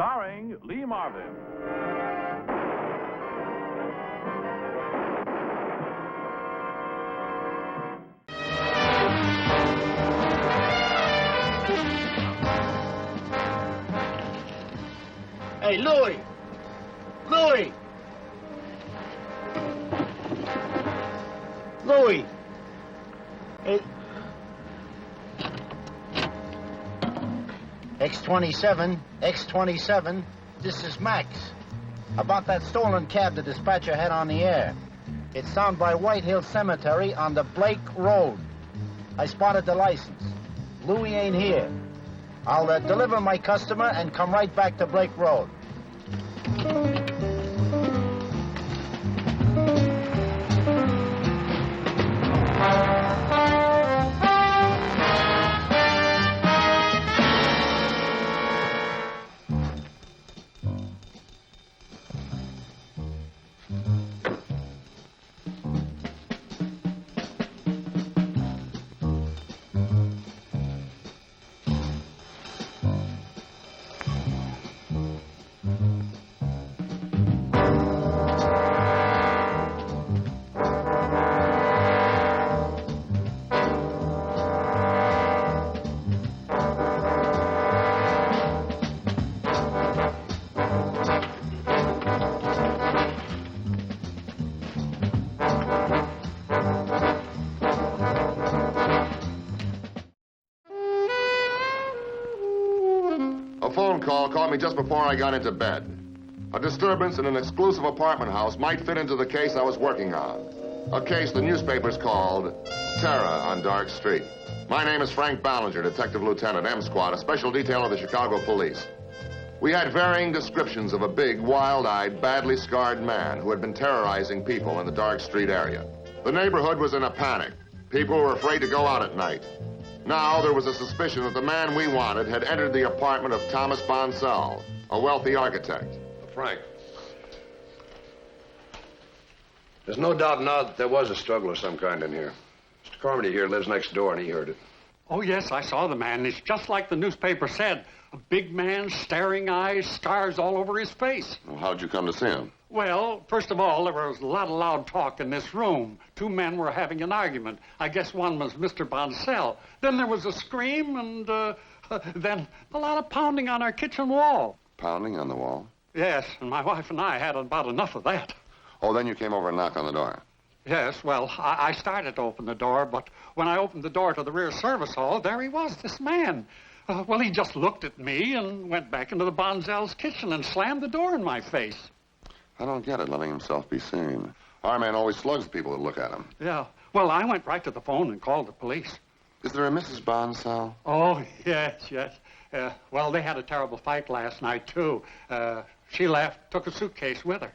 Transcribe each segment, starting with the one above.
starring Lee Marvin. Hey, Louie! Louie! Louie! Hey. X-27, X-27, this is Max. About that stolen cab the dispatcher had on the air. It's found by White Hill Cemetery on the Blake Road. I spotted the license. Louie ain't here. I'll deliver my customer and come right back to Blake Road. Called me just before I got into bed. A disturbance in an exclusive apartment house might fit into the case I was working on. A case the newspapers called Terror on Dark Street. My name is Frank Ballinger, Detective Lieutenant, M Squad, a special detail of the Chicago Police. We had varying descriptions of a big, wild-eyed, badly scarred man who had been terrorizing people in the Dark Street area. The neighborhood was in a panic. People were afraid to go out at night. Now there was a suspicion that the man we wanted had entered the apartment of Thomas Bonsall, a wealthy architect. Frank, there's no doubt now that there was a struggle of some kind in here. Mr. Carmody here lives next door, and he heard it. Oh, yes, I saw the man. It's just like the newspaper said. A big man, staring eyes, scars all over his face. Well, how'd you come to see him? Well, first of all, there was a lot of loud talk in this room. Two men were having an argument. I guess one was Mr. Bonsall. Then there was a scream, and then a lot of pounding on our kitchen wall. Pounding on the wall? Yes, and my wife and I had about enough of that. Oh, then you came over and knocked on the door. Yes, well, I started to open the door, but when I opened the door to the rear service hall, there he was, this man. Well, he just looked at me and went back into the Bonsall's kitchen and slammed the door in my face. I don't get it, letting himself be seen. Our man always slugs people that look at him. Yeah. Well, I went right to the phone and called the police. Is there a Mrs. Bonsall? Oh, yes. Well, they had a terrible fight last night, too. She left, took a suitcase with her.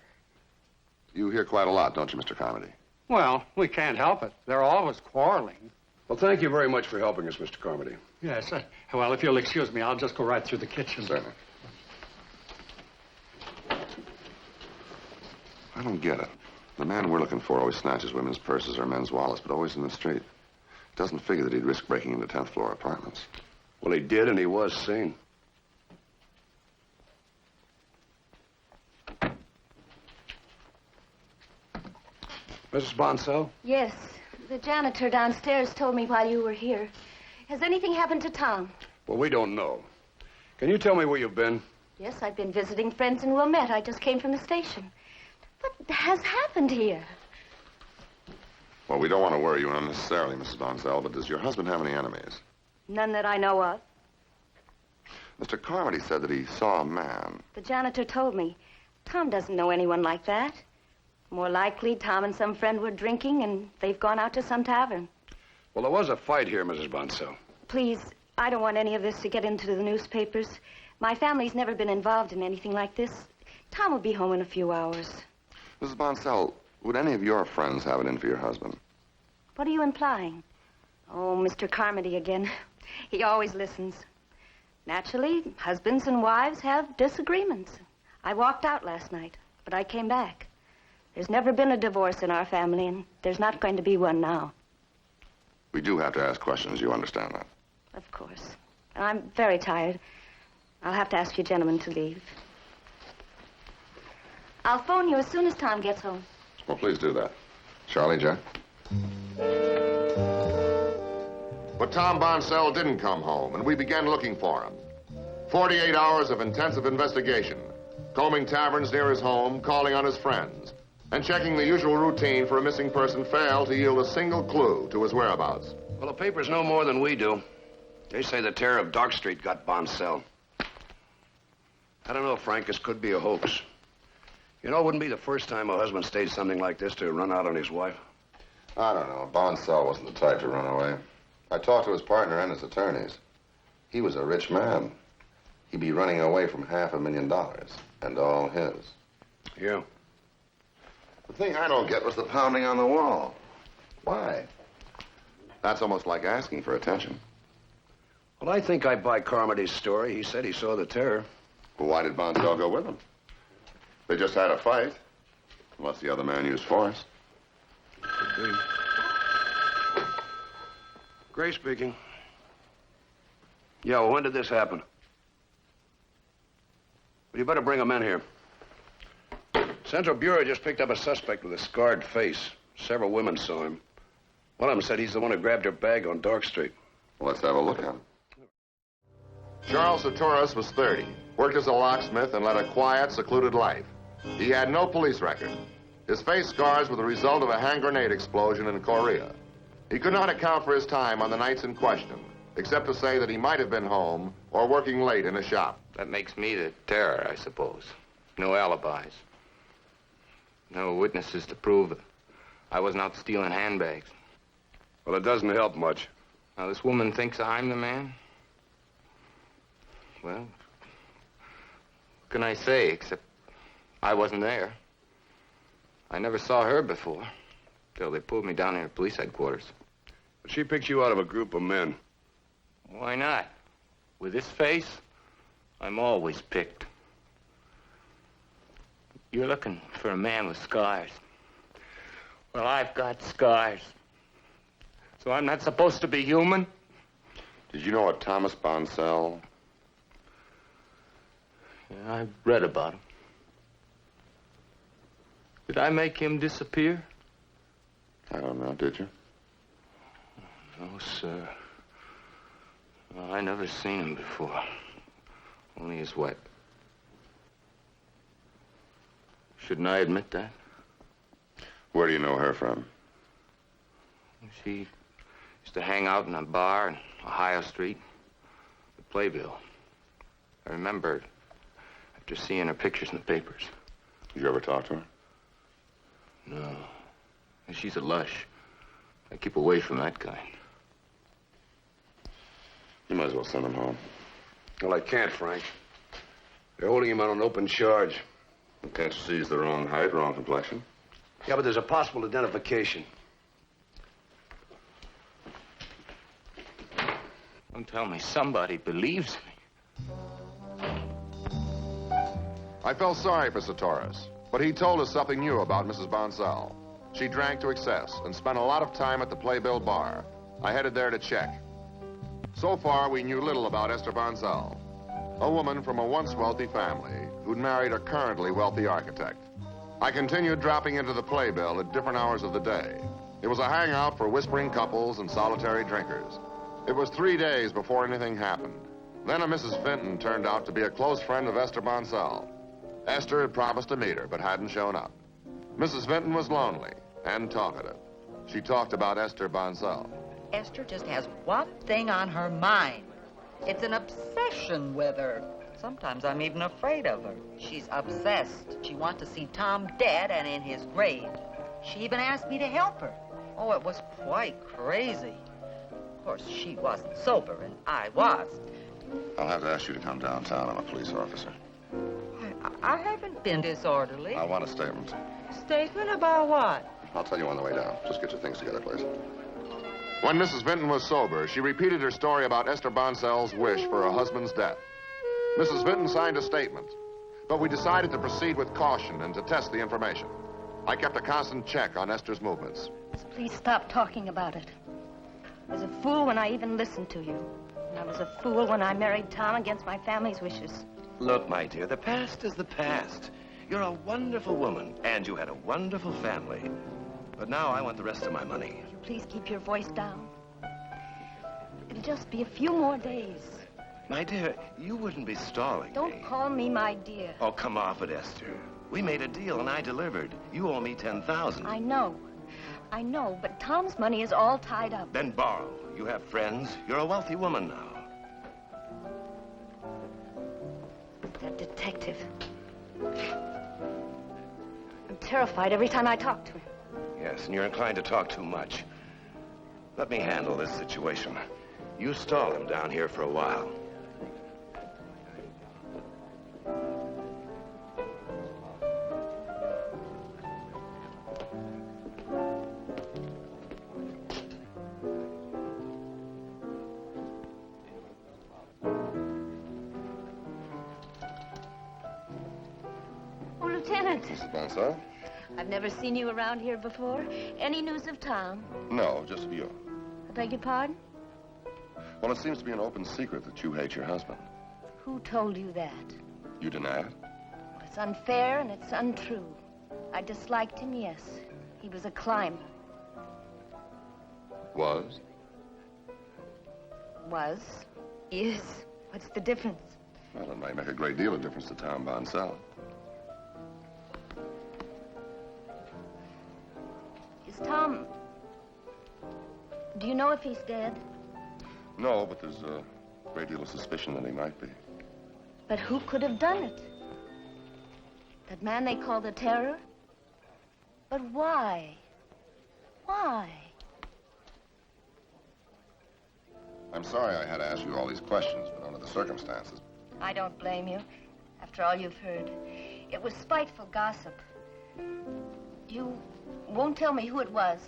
You hear quite a lot, don't you, Mr. Carmody? Well, we can't help it. They're always quarreling. Well, thank you very much for helping us, Mr. Carmody. Yes. Well, if you'll excuse me, I'll just go right through the kitchen. Certainly. I don't get it. The man we're looking for always snatches women's purses or men's wallets, but always in the street. Doesn't figure that he'd risk breaking into 10th floor apartments. Well, he did, and he was seen. Mrs. Bonsall? Yes. The janitor downstairs told me while you were here. Has anything happened to Tom? Well, we don't know. Can you tell me where you've been? Yes, I've been visiting friends in Wilmette. I just came from the station. What has happened here? Well, we don't want to worry you unnecessarily, Mrs. Bonsall, but does your husband have any enemies? None that I know of. Mr. Carmody said that he saw a man. The janitor told me. Tom doesn't know anyone like that. More likely, Tom and some friend were drinking, and they've gone out to some tavern. Well, there was a fight here, Mrs. Bonsall. Please, I don't want any of this to get into the newspapers. My family's never been involved in anything like this. Tom will be home in a few hours. Mrs. Bonsall, would any of your friends have it in for your husband? What are you implying? Oh, Mr. Carmody again. He always listens. Naturally, husbands and wives have disagreements. I walked out last night, but I came back. There's never been a divorce in our family, and there's not going to be one now. We do have to ask questions. You understand that? Of course. And I'm very tired. I'll have to ask you gentlemen to leave. I'll phone you as soon as Tom gets home. Well, please do that. Charlie, Jack? But Tom Bonsell didn't come home, and we began looking for him. 48 hours of intensive investigation, combing taverns near his home, calling on his friends, and checking the usual routine for a missing person failed to yield a single clue to his whereabouts. Well, the papers know more than we do. They say the terror of Dark Street got Bonsell. I don't know, Frank. This could be a hoax. You know, it wouldn't be the first time a husband staged something like this to run out on his wife. I don't know. Bonsell wasn't the type to run away. I talked to his partner and his attorneys. He was a rich man. He'd be running away from $500,000, and all his. Yeah. The thing I don't get was the pounding on the wall. Why? That's almost like asking for attention. Well, I think I buy Carmody's story. He said he saw the terror. Well, why did Bonsell go with him? They just had a fight. Unless the other man used force. Could be. Gray speaking. Yeah, well, when did this happen? Well, you better bring him in here. Central Bureau just picked up a suspect with a scarred face. Several women saw him. One of them said he's the one who grabbed her bag on Dark Street. Well, let's have a look at him. Charles Sartoris was 30, worked as a locksmith, and led a quiet, secluded life. He had no police record. His face scars were the result of a hand grenade explosion in Korea. He could not account for his time on the nights in question, except to say that he might have been home or working late in a shop. That makes me the terror, I suppose. No alibis. No witnesses to prove that I wasn't out stealing handbags. Well, it doesn't help much. Now, this woman thinks I'm the man. Well, what can I say, except I wasn't there. I never saw her before, till they pulled me down here at police headquarters. But she picked you out of a group of men. Why not? With this face, I'm always picked. You're looking for a man with scars. Well, I've got scars. So I'm not supposed to be human? Did you know a Thomas Bonsell? Yeah, I've read about him. Did I make him disappear? I don't know, did you? No, sir. Well, I never seen him before. Only his wife. Shouldn't I admit that? Where do you know her from? She used to hang out in a bar in Ohio Street, the Playbill. I remember after seeing her pictures in the papers. Did you ever talk to her? No. And she's a lush. I keep away from that kind. You might as well send him home. Well, I can't, Frank. They're holding him on an open charge. Well, can't you see he's the wrong height, wrong complexion? Yeah, but there's a possible identification. Don't tell me somebody believes me. I felt sorry for Sartoris, but he told us something new about Mrs. Bonsell. She drank to excess and spent a lot of time at the Playbill bar. I headed there to check. So far, we knew little about Esther Bonsell, a woman from a once wealthy family who'd married a currently wealthy architect. I continued dropping into the Playbill at different hours of the day. It was a hangout for whispering couples and solitary drinkers. It was 3 days before anything happened. Then a Mrs. Vinton turned out to be a close friend of Esther Bonsell. Esther had promised to meet her, but hadn't shown up. Mrs. Vinton was lonely and talkative. She talked about Esther Bonsell. Esther just has one thing on her mind. It's an obsession with her. Sometimes I'm even afraid of her. She's obsessed. She wants to see Tom dead and in his grave. She even asked me to help her. Oh, it was quite crazy. Of course, she wasn't sober, and I was. I'll have to ask you to come downtown. I'm a police officer. I haven't been disorderly. I want a statement. Statement about what? I'll tell you on the way down. Just get your things together, please. When Mrs. Vinton was sober, she repeated her story about Esther Bonsell's wish for her husband's death. Mrs. Vinton signed a statement, but we decided to proceed with caution and to test the information. I kept a constant check on Esther's movements. Please stop talking about it. I was a fool when I even listened to you. And I was a fool when I married Tom against my family's wishes. Look, my dear, the past is the past. You're a wonderful woman, and you had a wonderful family. But now I want the rest of my money. Will you please keep your voice down? It'll just be a few more days. My dear, you wouldn't be stalling Don't me. call me my dear. Oh, come off it, Esther. We made a deal, and I delivered. You owe me $10,000. I know, but Tom's money is all tied up. Then borrow. You have friends. You're a wealthy woman now. That detective. I'm terrified every time I talk to him. Yes, and you're inclined to talk too much. Let me handle this situation. You stall him down here for a while. Oh, Lieutenant. Mrs. Bonsall? I've never seen you around here before. Any news of Tom? No, just of you. I beg your pardon? Well, it seems to be an open secret that you hate your husband. Who told you that? You deny it? It's unfair and it's untrue. I disliked him, yes. He was a climber. Was? Was. Is. What's the difference? Well, it might make a great deal of difference to Tom Bonsall. Is Tom... Do you know if he's dead? No, but there's a great deal of suspicion that he might be. But who could have done it? That man they call the Terror? But why? Why? I'm sorry I had to ask you all these questions, but under the circumstances. I don't blame you, after all you've heard. It was spiteful gossip. You won't tell me who it was.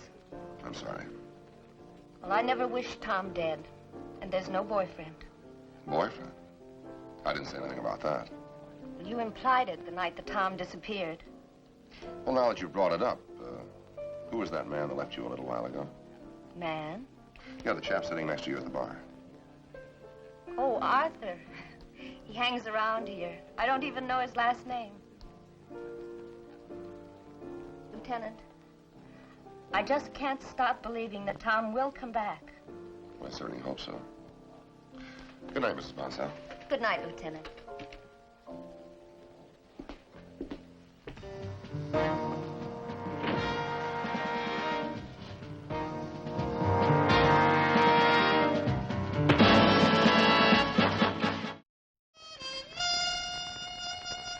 I'm sorry. Well, I never wished Tom dead, and there's no boyfriend. Boyfriend? I didn't say anything about that. Well, you implied it the night that Tom disappeared. Well, now that you've brought it up, who was that man that left you a little while ago? Man? Yeah, the chap sitting next to you at the bar. Oh, Arthur. He hangs around here. I don't even know his last name. Lieutenant, I just can't stop believing that Tom will come back. Well, I certainly hope so. Good night, Mrs. Bonsall. Good night, Lieutenant.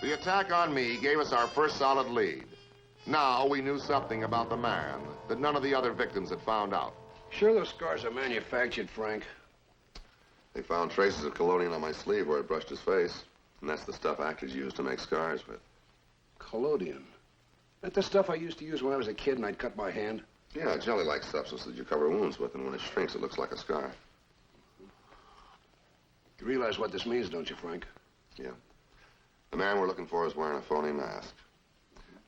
The attack on me gave us our first solid lead. Now we knew something about the man that none of the other victims had found out. Sure those scars are manufactured, Frank? They found traces of collodion on my sleeve where it brushed his face. And that's the stuff actors use to make scars with. Collodion. That the stuff I used to use when I was a kid and I'd cut my hand? Yeah, a jelly-like substance that you cover wounds with, and when it shrinks, it looks like a scar. You realize what this means, don't you, Frank? Yeah. The man we're looking for is wearing a phony mask.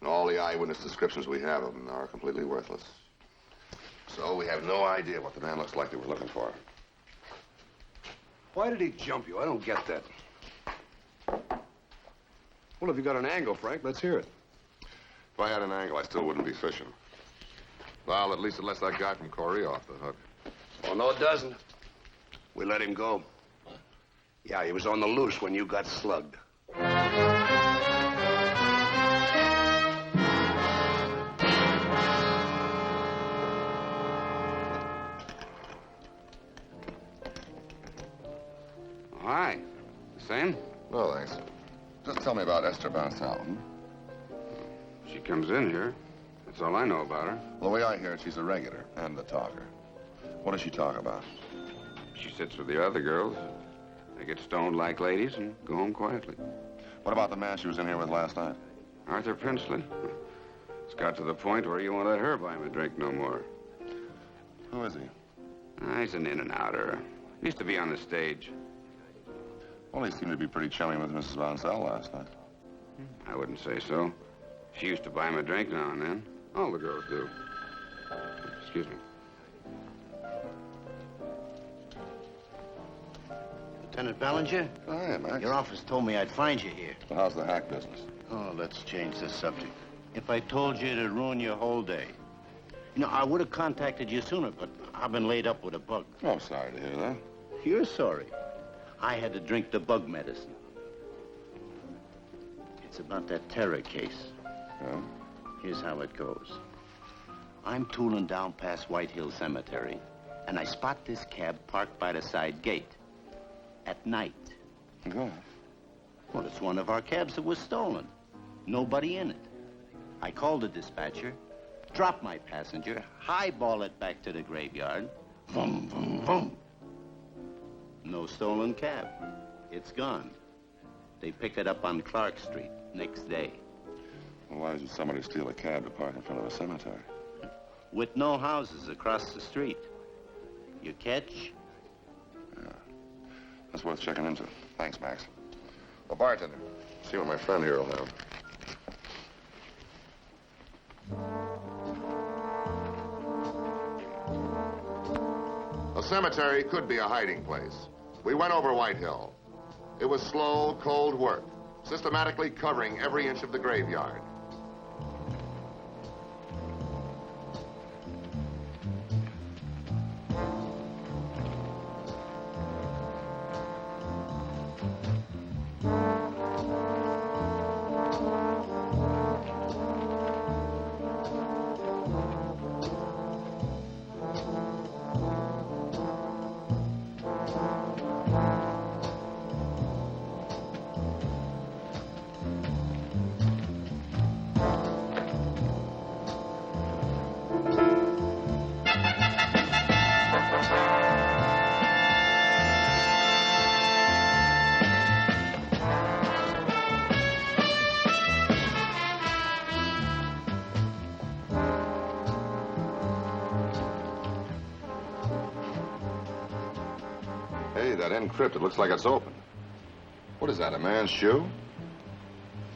And all the eyewitness descriptions we have of him are completely worthless. So we have no idea what the man looks like that we're looking for. Why did he jump you? I don't get that. Well, if you got an angle, Frank, let's hear it. If I had an angle, I still wouldn't be fishing. Well, at least it lets that guy from Korea off the hook. Oh, no, it doesn't. We let him go. Yeah, he was on the loose when you got slugged. Hi. The same? No, thanks. Just tell me about Esther Bonsall. She comes in here. That's all I know about her. Well, the way I hear it, she's a regular and a talker. What does she talk about? She sits with the other girls. They get stoned like ladies and go home quietly. What about the man she was in here with last night? Arthur Princely. It's got to the point where you won't let her buy him a drink no more. Who is he? He's an in-and-outer. Used to be on the stage. Well, he seemed to be pretty chummy with Mrs. Bonsall last night. I wouldn't say so. She used to buy him a drink now and then. All the girls do. Excuse me. Lieutenant Ballinger? Hi, Max. Your office told me I'd find you here. So how's the hack business? Oh, let's change the subject. If I told you, it'd ruin your whole day. You know, I would have contacted you sooner, but I've been laid up with a bug. Oh, I'm sorry to hear that. You're sorry. I had to drink the bug medicine. It's about that terror case. Yeah? Here's how it goes. I'm tooling down past White Hill Cemetery, and I spot this cab parked by the side gate. At night. Go on. Well, it's one of our cabs that was stolen. Nobody in it. I called the dispatcher, dropped my passenger, highball it back to the graveyard. Vroom, vroom, vroom. No stolen cab. It's gone. They pick it up on Clark Street next day. Well, why did somebody steal a cab to park in front of a cemetery? With no houses across the street. You catch? Yeah. That's worth checking into. Thanks, Max. Well, bartender, see what my friend here will have. A cemetery could be a hiding place. We went over White Hill. It was slow, cold work, systematically covering every inch of the graveyard. Hey, that end crypt, it looks like it's open. What is that, a man's shoe?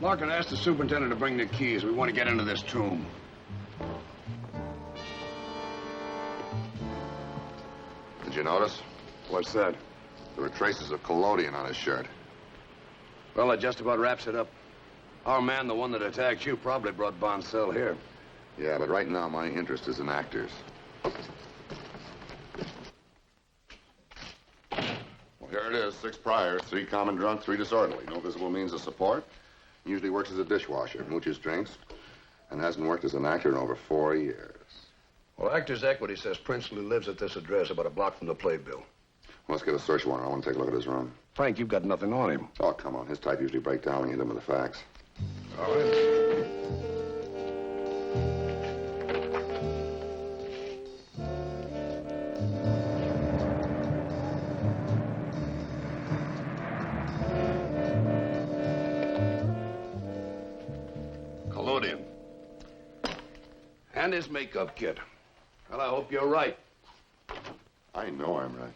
Larkin asked the superintendent to bring the keys. We want to get into this tomb. Did you notice? What's that? There were traces of collodion on his shirt. Well, that just about wraps it up. Our man, the one that attacked you, probably brought Bonsell here. Yeah, but right now my interest is in actors. Well, here it is, 6 priors, 3 common drunk, 3 disorderly. No visible means of support. Usually works as a dishwasher, mooches drinks, and hasn't worked as an actor in over 4 years. Well, Actors Equity says Princely lives at this address about a block from the playbill. Let's get a search warrant. I want to take a look at his room. Frank, you've got nothing on him. Oh, come on. His type usually break down when you hit him with the facts. All right. Collodion. And his makeup kit. Well, I hope you're right. I know I'm right.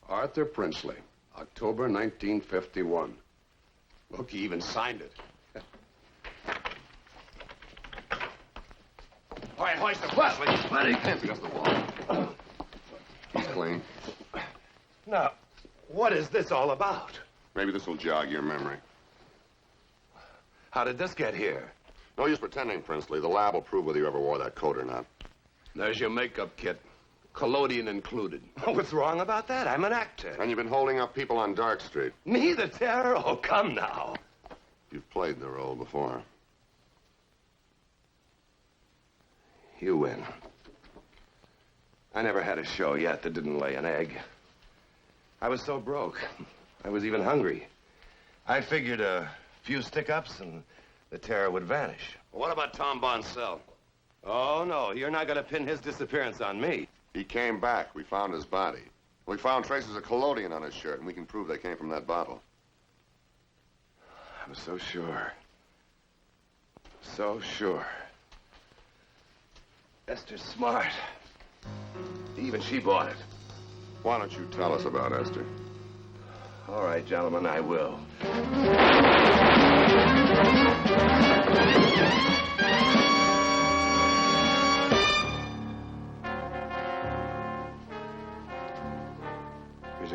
Arthur Princely, October 1951. Look, he even signed it. All right, hoist the Presley. Buddy, hands against the wall. He's clean. Now, what is this all about? Maybe this will jog your memory. How did this get here? No use pretending, Princely. The lab will prove whether you ever wore that coat or not. There's your makeup kit. Collodion included. What's wrong about that? I'm an actor. And you've been holding up people on Dark Street. Me, the terror? Oh, come now. You've played the role before. You win. I never had a show yet that didn't lay an egg. I was so broke. I was even hungry. I figured a few stick-ups and the terror would vanish. Well, what about Tom Bonsell? Oh, no, you're not going to pin his disappearance on me. He came back. We found his body. We found traces of collodion on his shirt, and we can prove they came from that bottle. I was so sure. So sure. Esther's smart. Even she bought it. Why don't you tell us about Esther? All right, gentlemen, I will. Here's a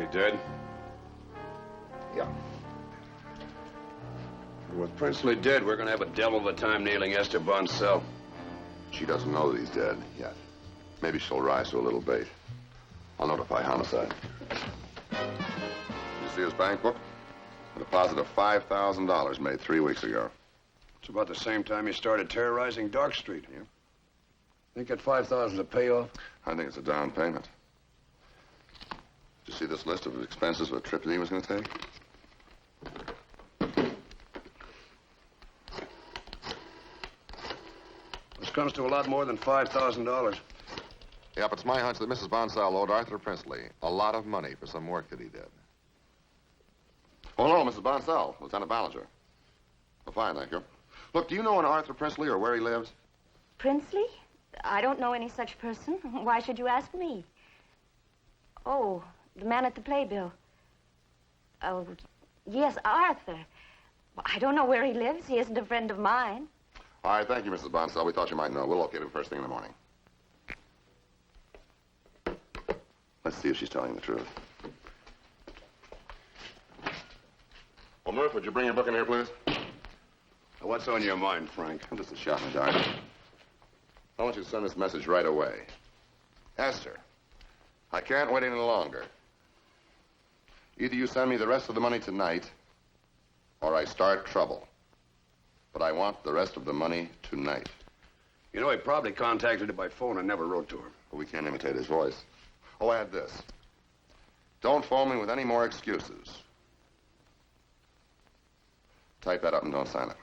With Princely dead, we're gonna have a devil of a time nailing Esther Bonsell. She doesn't know that he's dead yet. Maybe she'll rise to a little bait. I'll notify homicide. You see his bank book? A deposit of $5,000 made 3 weeks ago. It's about the same time he started terrorizing Dark Street. You think that $5,000 is a payoff? I think it's a down payment. Did you see this list of expenses of a trip that he was going to take? This comes to a lot more than $5,000. Yep, it's my hunch that Mrs. Bonsell owed Arthur Princely a lot of money for some work that he did. Oh, no, Mrs. Bonsell, Lieutenant Ballinger. Oh, fine, thank you. Look, do you know an Arthur Princely or where he lives? Princely? I don't know any such person. Why should you ask me? Oh, the man at the playbill. Oh, yes, Arthur. Well, I don't know where he lives. He isn't a friend of mine. All right, thank you, Mrs. Bonsell. We thought you might know. We'll locate him first thing in the morning. Let's see if she's telling the truth. Well, Murph, would you bring your book in here, please? What's on your mind, Frank? Just a shot in the dark. I want you to send this message right away. Esther, I can't wait any longer. Either you send me the rest of the money tonight, or I start trouble. But I want the rest of the money tonight. You know, he probably contacted her by phone and never wrote to her. Well, we can't imitate his voice. Oh, add this. Don't phone me with any more excuses. Type that up and don't sign it.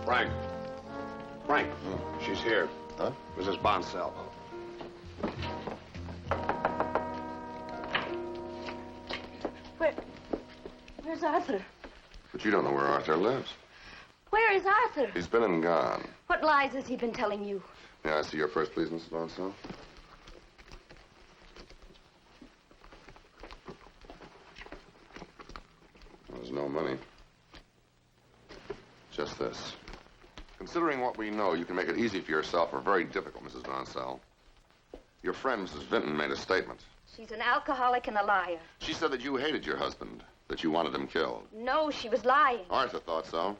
Frank. Frank. She's here. Huh? Mrs. Bonsell. Where's Arthur? But you don't know where Arthur lives. Where is Arthur? He's been and gone. What lies has he been telling you? May I see your purse, please, Mrs. Bonsell? There's no money. Just this. Considering what we know, you can make it easy for yourself or very difficult, Mrs. Bonsell. Your friend, Mrs. Vinton, made a statement. She's an alcoholic and a liar. She said that you hated your husband, that you wanted him killed. No, she was lying. Arthur thought so.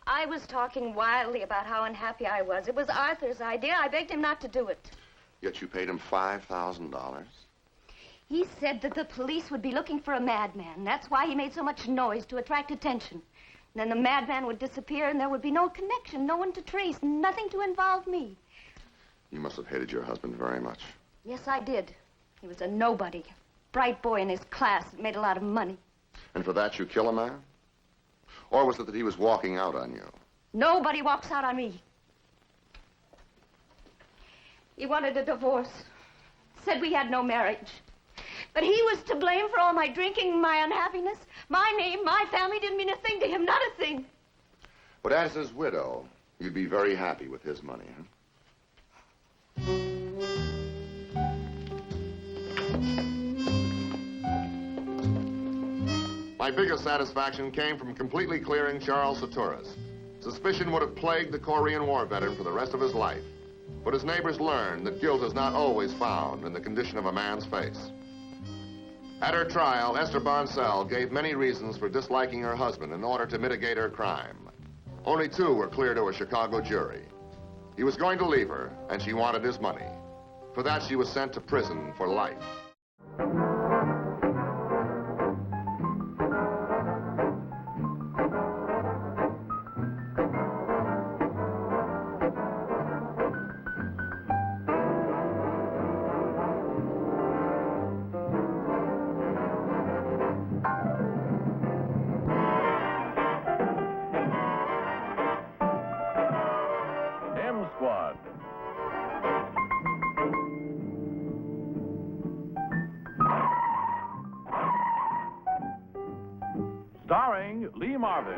I was talking wildly about how unhappy I was. It was Arthur's idea. I begged him not to do it. Yet you paid him $5,000. He said that the police would be looking for a madman. That's why he made so much noise, to attract attention. And then the madman would disappear and there would be no connection, no one to trace, nothing to involve me. You must have hated your husband very much. Yes, I did. He was a nobody. Bright boy in his class that made a lot of money. And for that you kill a man? Or was it that he was walking out on you? Nobody walks out on me. He wanted a divorce. Said we had no marriage. But he was to blame for all my drinking, my unhappiness. My name, my family didn't mean a thing to him, not a thing. But as his widow, you'd be very happy with his money, huh? My biggest satisfaction came from completely clearing Charles Saturas. Suspicion would have plagued the Korean War veteran for the rest of his life. But his neighbors learned that guilt is not always found in the condition of a man's face. At her trial, Esther Bonsell gave many reasons for disliking her husband in order to mitigate her crime. Only 2 were clear to a Chicago jury. He was going to leave her, and she wanted his money. For that, she was sent to prison for life. Squad. Starring Lee Marvin.